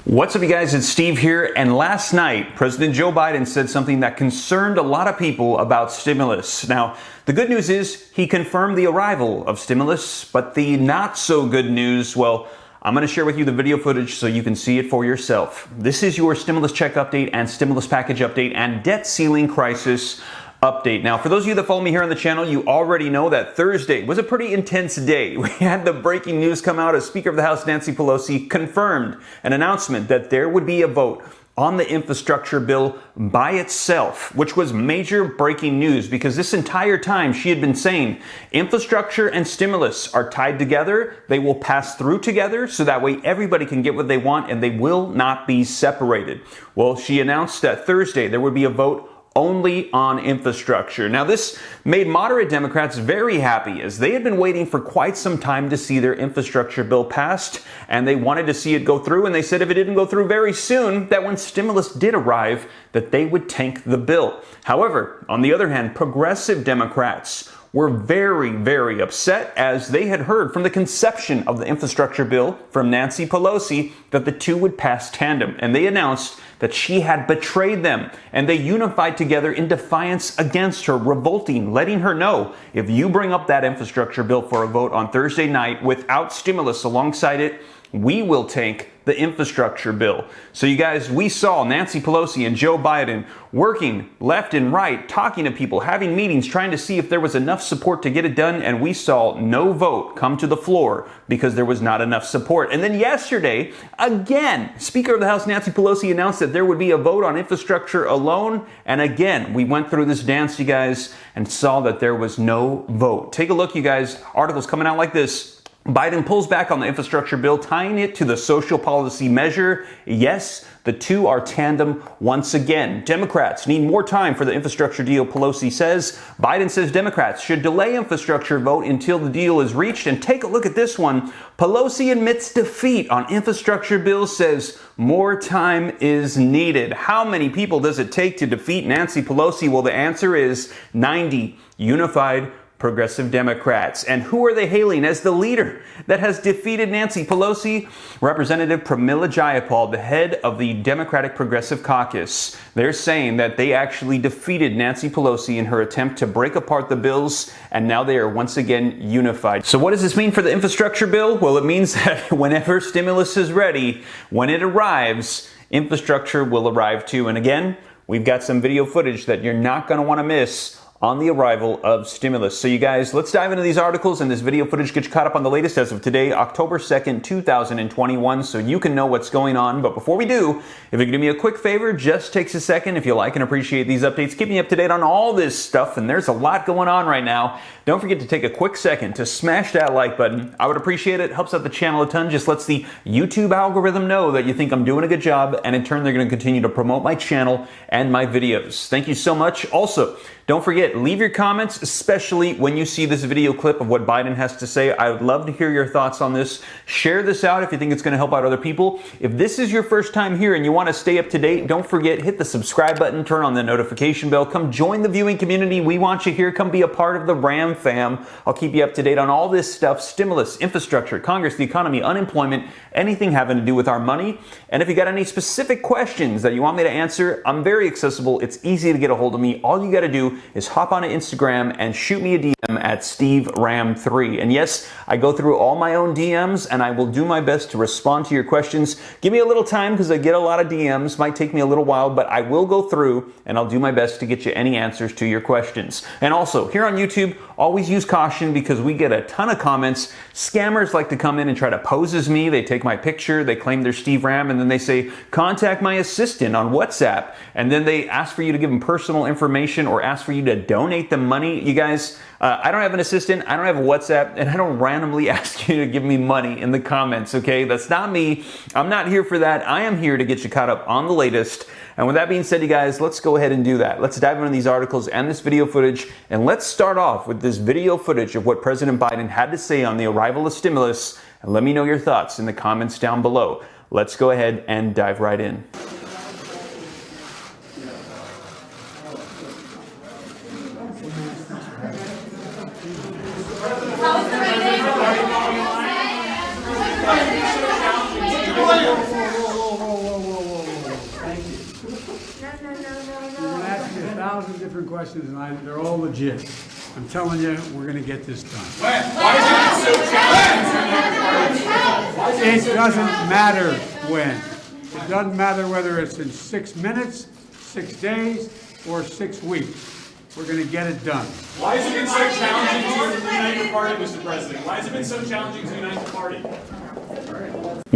What's up, you guys? It's Steve here, and last night President Joe Biden said something that concerned a lot of people about stimulus. Now, the good news is he confirmed the arrival of stimulus, but the not so good news, well, I'm going to share with you the video footage so you can see it for yourself. This is your stimulus check update and stimulus package update and debt ceiling crisis update. Now, for those of you that follow me here on the channel, you already know that Thursday was a pretty intense day. We had the breaking news come out as Speaker of the House Nancy Pelosi confirmed an announcement that there would be a vote on the infrastructure bill by itself, which was major breaking news because this entire time she had been saying infrastructure and stimulus are tied together. They will pass through together so that way everybody can get what they want and they will not be separated. Well, she announced that Thursday there would be a vote only on infrastructure. Now, this made moderate Democrats very happy as they had been waiting for quite some time to see their infrastructure bill passed, and they wanted to see it go through, and they said if it didn't go through very soon, that when stimulus did arrive, that they would tank the bill. However, on the other hand, progressive Democrats were very, very upset as they had heard from the conception of the infrastructure bill from Nancy Pelosi that the two would pass tandem, and they announced that she had betrayed them, and they unified together in defiance against her, revolting, letting her know, if you bring up that infrastructure bill for a vote on Thursday night without stimulus alongside it, we will tank the infrastructure bill. So you guys, we saw Nancy Pelosi and Joe Biden working left and right, talking to people, having meetings, trying to see if there was enough support to get it done, and we saw no vote come to the floor because there was not enough support. And then yesterday, again, Speaker of the House Nancy Pelosi announced that there would be a vote on infrastructure alone, and again, we went through this dance, you guys, and saw that there was no vote. Take a look, you guys, articles coming out like this. Biden pulls back on the infrastructure bill, tying it to the social policy measure. Yes, the two are tandem once again. Democrats need more time for the infrastructure deal, Pelosi says. Biden says Democrats should delay infrastructure vote until the deal is reached. And take a look at this one. Pelosi admits defeat on infrastructure bill, says more time is needed. How many people does it take to defeat Nancy Pelosi? Well, the answer is 90 unified progressive Democrats. And who are they hailing as the leader that has defeated Nancy Pelosi? Representative Pramila Jayapal, the head of the Democratic Progressive Caucus. They're saying that they actually defeated Nancy Pelosi in her attempt to break apart the bills, and now they are once again unified. So what does this mean for the infrastructure bill? Well, it means that whenever stimulus is ready, when it arrives, infrastructure will arrive too. And again, we've got some video footage that you're not going to want to miss on the arrival of stimulus. So you guys, let's dive into these articles and this video footage, get you caught up on the latest as of today, October 2nd, 2021, so you can know what's going on. But before we do, if you could do me a quick favor, just takes a second, if you like and appreciate these updates, keep me up to date on all this stuff, and there's a lot going on right now. Don't forget to take a quick second to smash that like button. I would appreciate it. Helps out the channel a ton. Just lets the YouTube algorithm know that you think I'm doing a good job, and in turn, they're going to continue to promote my channel and my videos. Thank you so much. Also, don't forget, leave your comments, especially when you see this video clip of what Biden has to say. I would love to hear your thoughts on this. Share this out if you think it's going to help out other people. If this is your first time here and you want to stay up to date, don't forget, hit the subscribe button, turn on the notification bell, come join the viewing community. We want you here. Come be a part of the RAM fam. I'll keep you up to date on all this stuff: stimulus, infrastructure, Congress, the economy, unemployment, anything having to do with our money. And if you got any specific questions that you want me to answer, I'm very accessible. It's easy to get a hold of me. All you got to do is hop on Instagram and shoot me a DM at SteveRam3. And yes, I go through all my own DMs and I will do my best to respond to your questions. Give me a little time because I get a lot of DMs. Might take me a little while, but I will go through and I'll do my best to get you any answers to your questions. And also, here on YouTube, always use caution because we get a ton of comments. Scammers like to come in and try to pose as me. They take my picture, they claim they're Steve Ram, and then they say, contact my assistant on WhatsApp. And then they ask for you to give them personal information or ask for you to donate them money. You guys, I don't have an assistant, I don't have a WhatsApp, and I don't randomly ask you to give me money in the comments, okay? That's not me. I'm not here for that. I am here to get you caught up on the latest. And with that being said, you guys, let's go ahead and do that. Let's dive into these articles and this video footage, and let's start off with this video footage of what President Biden had to say on the arrival of stimulus, and let me know your thoughts in the comments down below. Let's go ahead and dive right in. How was the meeting? 1,000 different questions, and they're all legit. I'm telling you, we're going to get this done. Why is it so challenging? It doesn't matter when. It doesn't matter whether it's in 6 minutes, 6 days, or 6 weeks. We're going to get it done. Why has it been so challenging to unite the party, Mr. President? Why has it been so challenging to unite the party?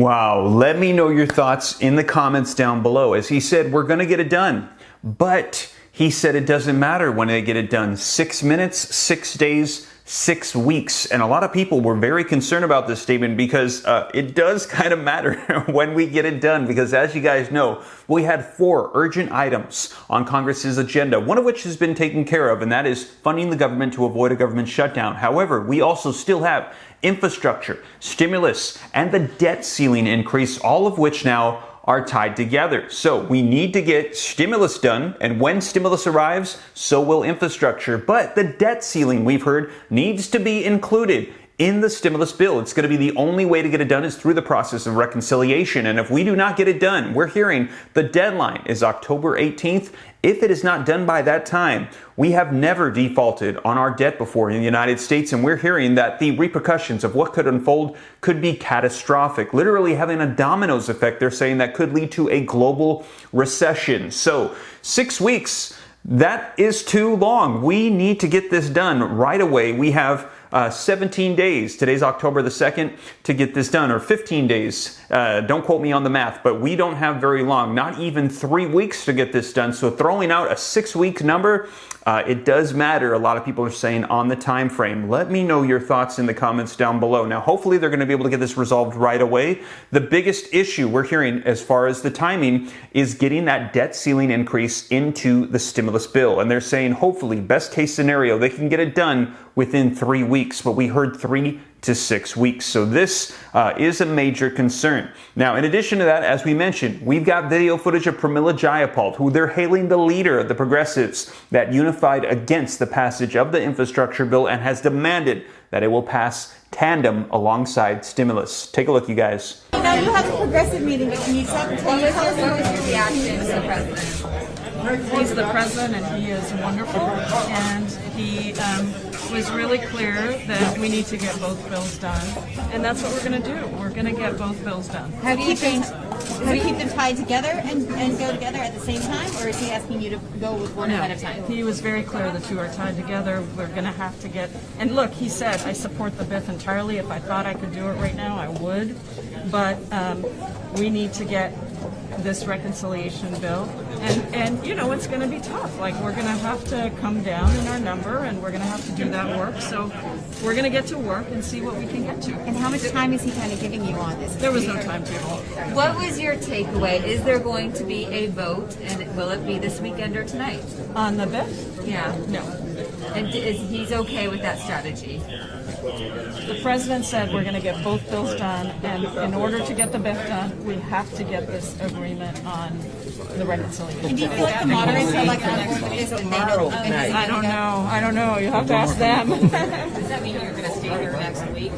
Wow, let me know your thoughts in the comments down below. As he said, we're going to get it done. But he said it doesn't matter when they get it done. 6 minutes, 6 days, 6 weeks. And a lot of people were very concerned about this statement because it does kind of matter when we get it done. Because as you guys know, we had 4 urgent items on Congress's agenda, one of which has been taken care of, and that is funding the government to avoid a government shutdown. However, we also still have infrastructure, stimulus, and the debt ceiling increase, all of which now are tied together. So we need to get stimulus done, and when stimulus arrives, so will infrastructure. But the debt ceiling, we've heard, needs to be included in the stimulus bill. It's going to be the only way to get it done is through the process of reconciliation. And if we do not get it done, we're hearing the deadline is October 18th. If it is not done by that time, we have never defaulted on our debt before in the United States, and we're hearing that the repercussions of what could unfold could be catastrophic, literally having a dominoes effect. They're saying that could lead to a global recession. So 6 weeks, that is too long. We need to get this done right away. We have 17 days. Today's October the 2nd to get this done, or 15 days. Don't quote me on the math, but we don't have very long, not even 3 weeks to get this done. So throwing out a 6-week number, it does matter. A lot of people are saying on the time frame. Let me know your thoughts in the comments down below. Now, hopefully they're going to be able to get this resolved right away. The biggest issue we're hearing as far as the timing is getting that debt ceiling increase into the stimulus bill. And they're saying, hopefully, best case scenario, they can get it done within 3 weeks. But we heard 3 to 6 weeks. So this is a major concern. Now, in addition to that, as we mentioned, we've got video footage of Pramila Jayapal, who they're hailing the leader of the progressives that unified against the passage of the infrastructure bill and has demanded that it will pass tandem alongside stimulus. Take a look, you guys. Now you have a progressive meeting, but can you tell us what was your reaction to the president? He's the president, and he is wonderful, and he was really clear that we need to get both bills done, and that's what we're going to do. We're going to get both bills done. Have you keep them tied together and go together at the same time, or is he asking you to go with one at a time? He was very clear the two are tied together. We're going to have to get, and look, he said, I support the BIF entirely. If I thought I could do it right now, I would, but we need to get this reconciliation bill, and you know, it's going to be tough. Like, we're going to have to come down in our number, and we're going to have to do that work. So we're going to get to work and see what we can get to. And how much time is he kind of giving you on this? There was no timetable. What was your takeaway? Is there going to be a vote, and will it be this weekend or tonight? On the BIF? Yeah. No. And he's okay with that strategy? The president said we're going to get both bills done, and in order to get the BIF done, we have to get this agreement on the reconciliation. And do you feel like the moderates are like on board with this? I don't know. I don't know. You have to ask them. Does that mean you're going to stay here next week?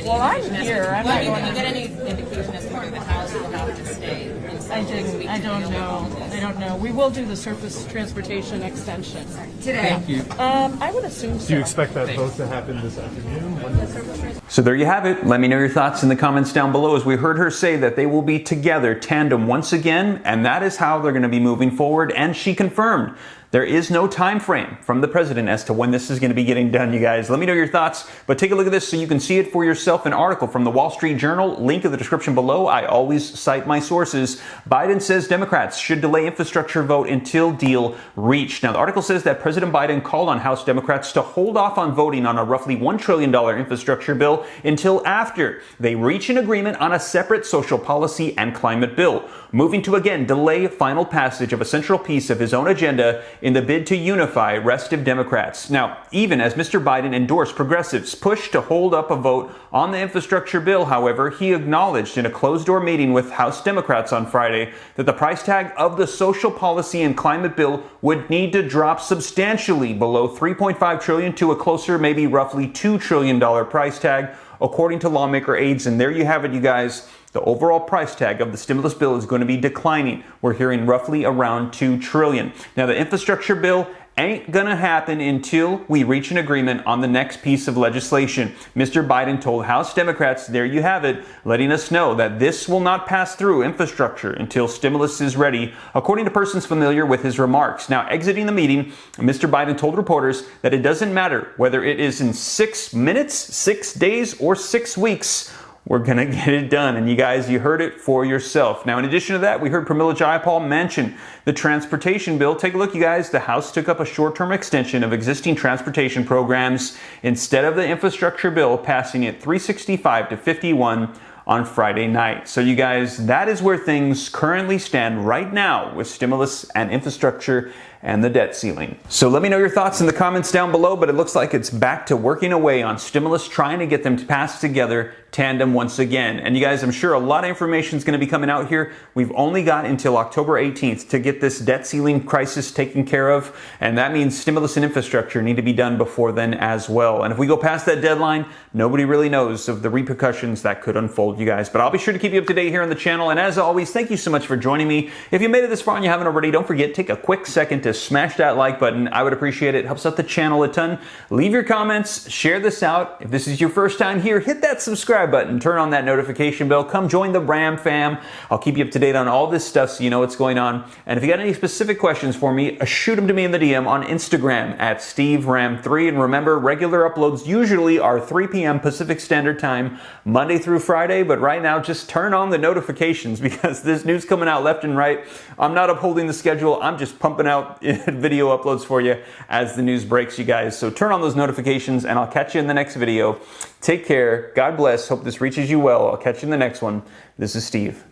Well, I'm here. I'm not going Did you get any indication as part of the House will have to stay? I didn't. I don't know. I don't know. We will do the surface transportation extension Today. Thank you. I would assume so. Do you expect that vote to happen this afternoon? So there you have it. Let me know your thoughts in the comments down below, as we heard her say that they will be together, tandem once again, and that is how they're going to be moving forward. And she confirmed there is no time frame from the president as to when this is going to be getting done, you guys. Let me know your thoughts, but take a look at this so you can see it for yourself. An article from the Wall Street Journal, link in the description below. I always cite my sources. Biden says Democrats should delay infrastructure vote until deal reached. Now, the article says that President Biden called on House Democrats to hold off on voting on a roughly $1 trillion infrastructure bill until after they reach an agreement on a separate social policy and climate bill, moving to again delay final passage of a central piece of his own agenda in the bid to unify restive Democrats. Now, even as Mr. Biden endorsed progressives' push to hold up a vote on the infrastructure bill, however, he acknowledged in a closed-door meeting with House Democrats on Friday that the price tag of the social policy and climate bill would need to drop substantially below $3.5 trillion to a closer, maybe roughly $2 trillion price tag, according to lawmaker aides. And there you have it, you guys. the overall price tag of the stimulus bill is going to be declining. We're hearing roughly around $2 trillion. Now, the infrastructure bill ain't gonna happen until we reach an agreement on the next piece of legislation. Mr. Biden told House Democrats, there you have it, letting us know that this will not pass through infrastructure until stimulus is ready, according to persons familiar with his remarks. Now, exiting the meeting, Mr. Biden told reporters that it doesn't matter whether it is in 6 minutes, 6 days, or 6 weeks. We're going to get it done. And you guys, you heard it for yourself. Now, in addition to that, we heard Pramila Jayapal mention the transportation bill. Take a look, you guys. The House took up a short-term extension of existing transportation programs instead of the infrastructure bill, passing it 365 to 51 on Friday night. So you guys, that is where things currently stand right now with stimulus and infrastructure and the debt ceiling. So let me know your thoughts in the comments down below, but it looks like it's back to working away on stimulus, trying to get them to pass together tandem once again. And you guys, I'm sure a lot of information is going to be coming out here. We've only got until October 18th to get this debt ceiling crisis taken care of, and that means stimulus and infrastructure need to be done before then as well. And if we go past that deadline, nobody really knows of the repercussions that could unfold, you guys. But I'll be sure to keep you up to date here on the channel. And as always, thank you so much for joining me. If you made it this far and you haven't already, don't forget, take a quick second to smash that like button. I would appreciate it. It helps out the channel a ton. Leave your comments, share this out. If this is your first time here, hit that subscribe button, turn on that notification bell, come join the Ram fam. I'll keep you up to date on all this stuff so you know what's going on. And if you got any specific questions for me, shoot them to me in the DM on Instagram at SteveRam3. And remember, regular uploads usually are 3 p.m. Pacific Standard Time, Monday through Friday. But right now, just turn on the notifications because there's news coming out left and right. I'm not upholding the schedule. I'm just pumping out video uploads for you as the news breaks, you guys. So turn on those notifications and I'll catch you in the next video. Take care. God bless. Hope this reaches you well. I'll catch you in the next one. This is Steve.